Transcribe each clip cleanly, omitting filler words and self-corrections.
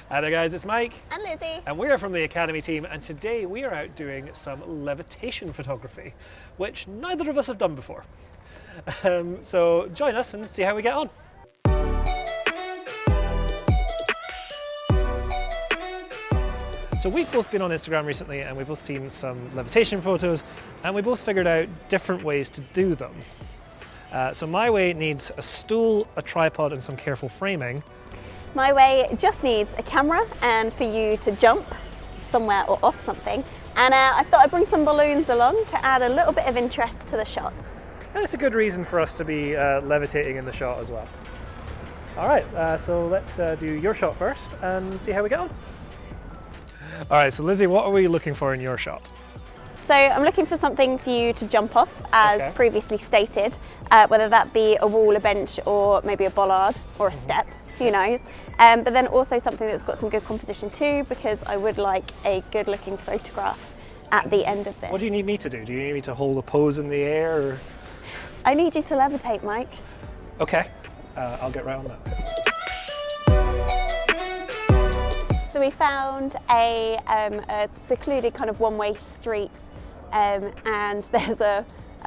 Hi there guys, it's Mike. And Lizzie. And we're from the Academy team, and today we are out doing some levitation photography, which neither of us have done before. So join us and see how we get on. So we've both been on Instagram recently and we've both seen some levitation photos, and we both figured out different ways to do them. So my way needs a stool, a tripod and some careful framing. My way just needs a camera and for you to jump somewhere or off something. And I thought I'd bring some balloons along to add a little bit of interest to the shots. And it's a good reason for us to be levitating in the shot as well. All right, so let's do your shot first and see how we get on. All right, so Lizzie, what are we looking for in your shot? So I'm looking for something for you to jump off, as previously stated, whether that be a wall, a bench, or maybe a bollard or a step, who knows. But then also something that's got some good composition too, because I would like a good looking photograph at the end of this. What do you need me to do? Do you need me to hold a pose in the air? Or? I need you to levitate, Mike. Okay, I'll get right on that. So we found a secluded kind of one-way street, and there's a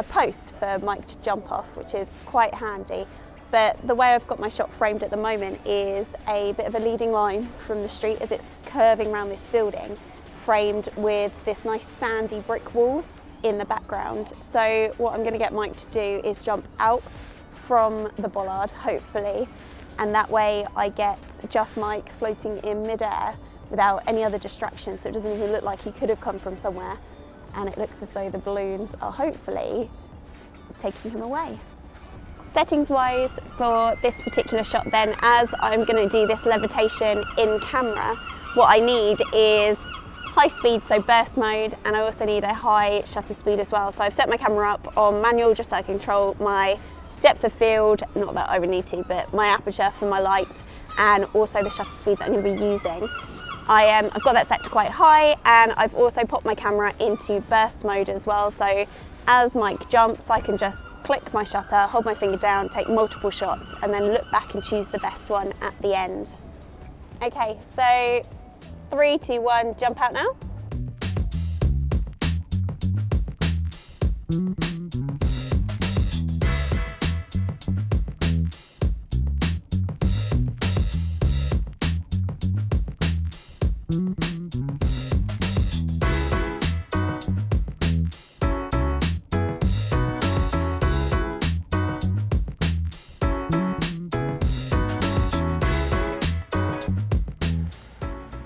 post for Mike to jump off, which is quite handy. But the way I've got my shot framed at the moment is a bit of a leading line from the street as it's curving around this building, framed with this nice sandy brick wall in the background. So what I'm going to get Mike to do is jump out from the bollard, hopefully, and that way I get just Mike floating in midair without any other distractions, so it doesn't even look like he could have come from somewhere, and it looks as though the balloons are hopefully taking him away. Settings wise for this particular shot then, as I'm going to do this levitation in camera, what I need is high speed, so burst mode, and I also need a high shutter speed as well. So I've set my camera up on manual just so I control my depth of field, not that I would need to, but my aperture for my light, and also the shutter speed that I'm going to be using. I've got that set to quite high, and I've also popped my camera into burst mode as well, so as Mike jumps I can just click my shutter, hold my finger down, take multiple shots, and then look back and choose the best one at the end. Okay, so 3, 2, 1, jump out now.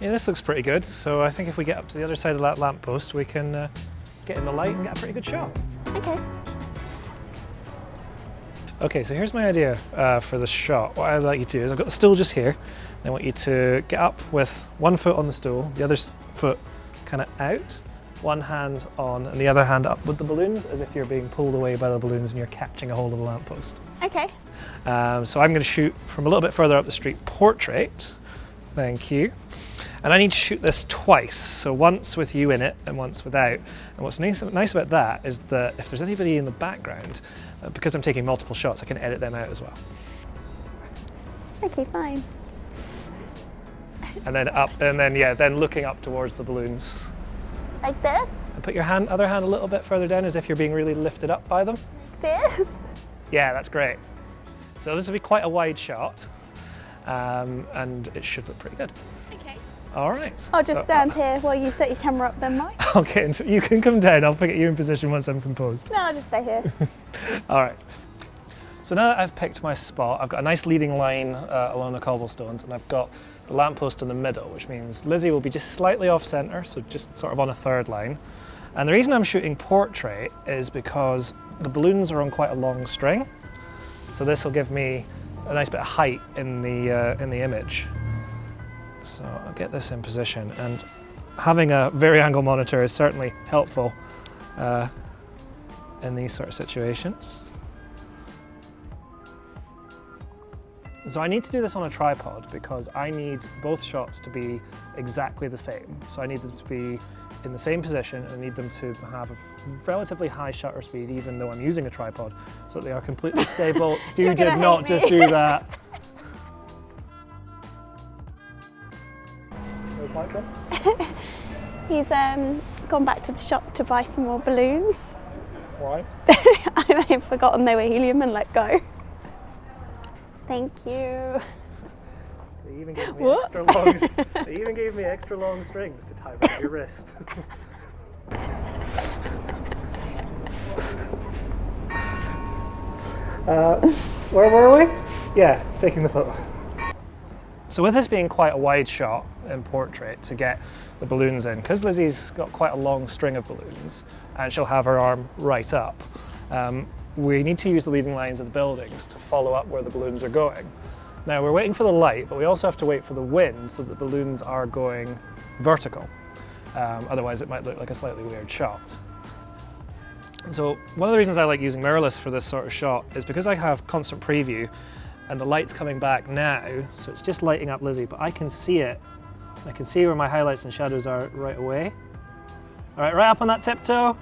Yeah, this looks pretty good. So I think if we get up to the other side of that lamppost, we can get in the light and get a pretty good shot. Okay. Okay, so here's my idea for the shot. What I'd like you to do is, I've got the stool just here, and I want you to get up with one foot on the stool, the other foot kind of out, one hand on and the other hand up with the balloons, as if you're being pulled away by the balloons and you're catching a hold of the lamppost. Okay. So I'm going to shoot from a little bit further up the street, portrait. Thank you. And I need to shoot this twice, so once with you in it and once without. And what's nice about that is that if there's anybody in the background, because I'm taking multiple shots, I can edit them out as well. Okay, fine. And then up, and then yeah, then looking up towards the balloons. Like this? And put your other hand a little bit further down, as if you're being really lifted up by them. This? Yeah, that's great. So this will be quite a wide shot, and it should look pretty good. Okay. All right. I'll just stand here while you set your camera up then, Mike. Okay, so you can come down. I'll get you in position once I'm composed. No, I'll just stay here. All right. So now that I've picked my spot, I've got a nice leading line along the cobblestones, and I've got the lamppost in the middle, which means Lizzie will be just slightly off center, so just sort of on a third line. And the reason I'm shooting portrait is because the balloons are on quite a long string, so this will give me a nice bit of height in the image. So I'll get this in position, and having a vari-angle monitor is certainly helpful in these sort of situations. So I need to do this on a tripod because I need both shots to be exactly the same. So I need them to be in the same position, and I need them to have a relatively high shutter speed, even though I'm using a tripod, so that they are completely stable. You did not just do that. Where's Mike gone? He's gone back to the shop to buy some more balloons. Why? I may have forgotten they were helium and let go. Thank you. They even gave me extra long. They even gave me extra long strings to tie around your wrist. Where were we? Yeah, taking the photo. So with this being quite a wide shot in portrait to get the balloons in, because Lizzie's got quite a long string of balloons and she'll have her arm right up, we need to use the leading lines of the buildings to follow up where the balloons are going. Now we're waiting for the light, but we also have to wait for the wind so that the balloons are going vertical. Otherwise it might look like a slightly weird shot. So one of the reasons I like using mirrorless for this sort of shot is because I have constant preview and the light's coming back now, so it's just lighting up Lizzie, but I can see it. I can see where my highlights and shadows are right away. All right, right up on that tiptoe.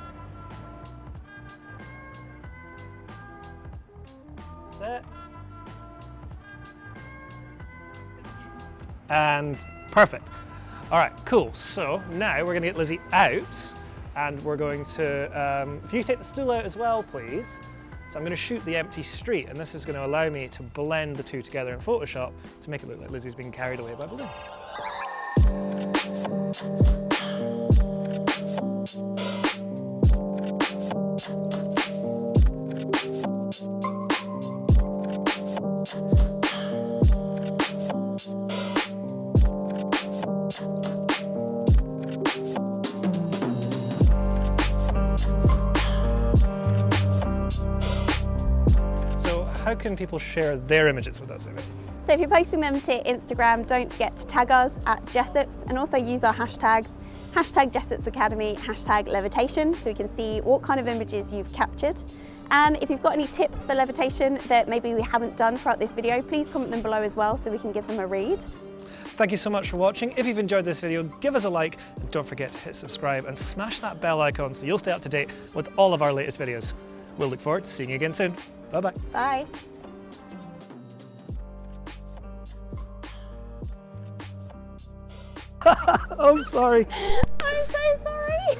That's it. And perfect. All right, cool. So now we're gonna get Lizzie out and we're going to, if you take the stool out as well, please. So I'm going to shoot the empty street, and this is going to allow me to blend the two together in Photoshop to make it look like Lizzie's being carried away by balloons. How can people share their images with us, Amy? So if you're posting them to Instagram, don't forget to tag us at Jessops and also use our hashtags, hashtag Jessops Academy, hashtag Levitation, so we can see what kind of images you've captured. And if you've got any tips for levitation that maybe we haven't done throughout this video, please comment them below as well so we can give them a read. Thank you so much for watching. If you've enjoyed this video, give us a like and don't forget to hit subscribe and smash that bell icon so you'll stay up to date with all of our latest videos. We'll look forward to seeing you again soon. Bye-bye. Bye. I'm sorry. I'm so sorry.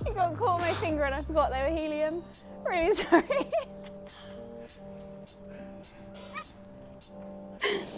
You got caught on my finger and I forgot they were helium. Really sorry.